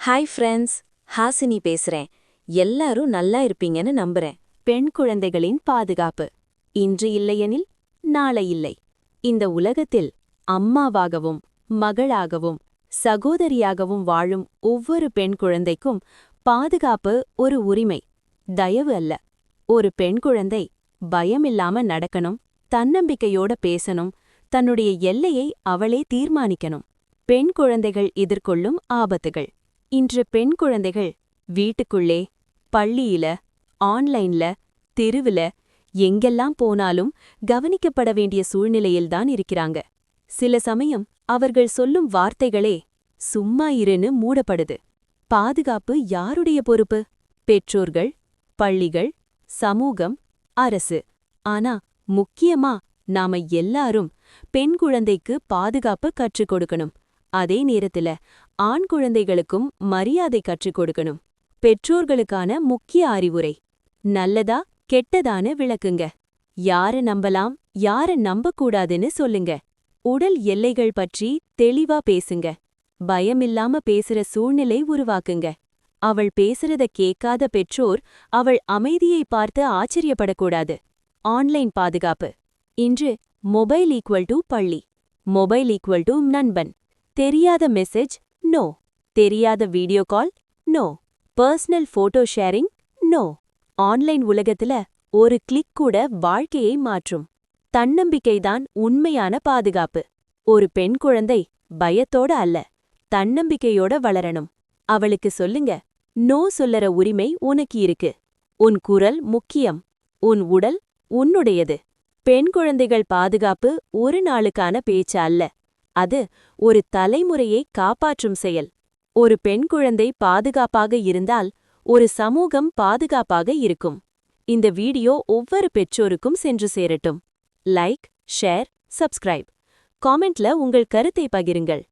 Hi friends, Hasini பேசுறேன். எல்லாரும் நல்லா இருப்பீங்கன்னு நம்புறேன். பெண் குழந்தைகளின் பாதுகாப்பு இன்று இல்லையெனில் நாளை இல்லை. இந்த உலகத்தில் அம்மாவாகவும் மகளாகவும் சகோதரியாகவும் வாழும் ஒவ்வொரு பெண் குழந்தைக்கும் பாதுகாப்பு ஒரு உரிமை, தயவு அல்ல. ஒரு பெண் குழந்தை பயமில்லாம நடக்கணும், தன்னம்பிக்கையோட பேசணும், தன்னுடைய எல்லையை அவளே தீர்மானிக்கணும். பெண் குழந்தைகள் எதிர்கொள்ளும் ஆபத்துகள். இன்று பெண் குழந்தைகள் வீட்டுக்குள்ளே, பள்ளியில, ஆன்லைன்ல, தெருவுல எங்கெல்லாம் போனாலும் கவனிக்கப்பட வேண்டிய சூழ்நிலையில்தான் இருக்கிறாங்க. சில சமயம் அவர்கள் சொல்லும் வார்த்தைகளே சும்மா இருன்னு மூடப்படுது. பாதுகாப்பு யாருடைய பொறுப்பு? பெற்றோர்கள், பள்ளிகள், சமூகம், அரசு. ஆனா முக்கியமா நாம எல்லாரும் பெண் குழந்தைக்கு பாதுகாப்பு கற்றுக் கொடுக்கணும். அதே நேரத்துல ஆண் குழந்தைகளுக்கும் மரியாதை கற்றுக் கொடுக்கணும். பெற்றோர்களுக்கான முக்கிய அறிவுரை: நல்லதா கெட்டதான்னு விளக்குங்க. யார நம்பலாம், யார நம்பக்கூடாதுன்னு சொல்லுங்க. உடல் எல்லைகள் பற்றி தெளிவா பேசுங்க. பயமில்லாம பேசுற சூழ்நிலை உருவாக்குங்க. அவள் பேசுறத கேட்காத பெற்றோர் அவள் அமைதியை பார்த்து ஆச்சரியப்படக்கூடாது. ஆன்லைன் பாதுகாப்பு. இன்று மொபைல் ஈக்குவல் டு பள்ளி, மொபைல் ஈக்குவல் டு நண்பன். தெரியாத மெசேஜ் நோ, தெரியாத video call no, personal photo sharing no. ஆன்லைன் உலகத்துல ஒரு கிளிக் கூட வாழ்க்கையை மாற்றும். தன்னம்பிக்கைதான் உண்மையான பாதுகாப்பு. ஒரு பெண் குழந்தை பயத்தோட அல்ல, தன்னம்பிக்கையோட வளரணும். அவளுக்கு சொல்லுங்க, நோ சொல்லற உரிமை உனக்கு இருக்கு. உன் குரல் முக்கியம். உன் உடல் உன்னுடையது. பெண் குழந்தைகள் பாதுகாப்பு ஒரு நாளுக்கான பேச்சு அல்ல, அது ஒரு தலைமுறையை காப்பாற்றும் செயல். ஒரு பெண் குழந்தை பாதுகாப்பாக இருந்தால் ஒரு சமூகம் பாதுகாப்பாக இருக்கும். இந்த வீடியோ ஒவ்வொரு பெற்றோருக்கும் சென்று சேரட்டும். Like, share, subscribe. காமெண்ட்ல உங்கள் கருத்தை பகிருங்கள்.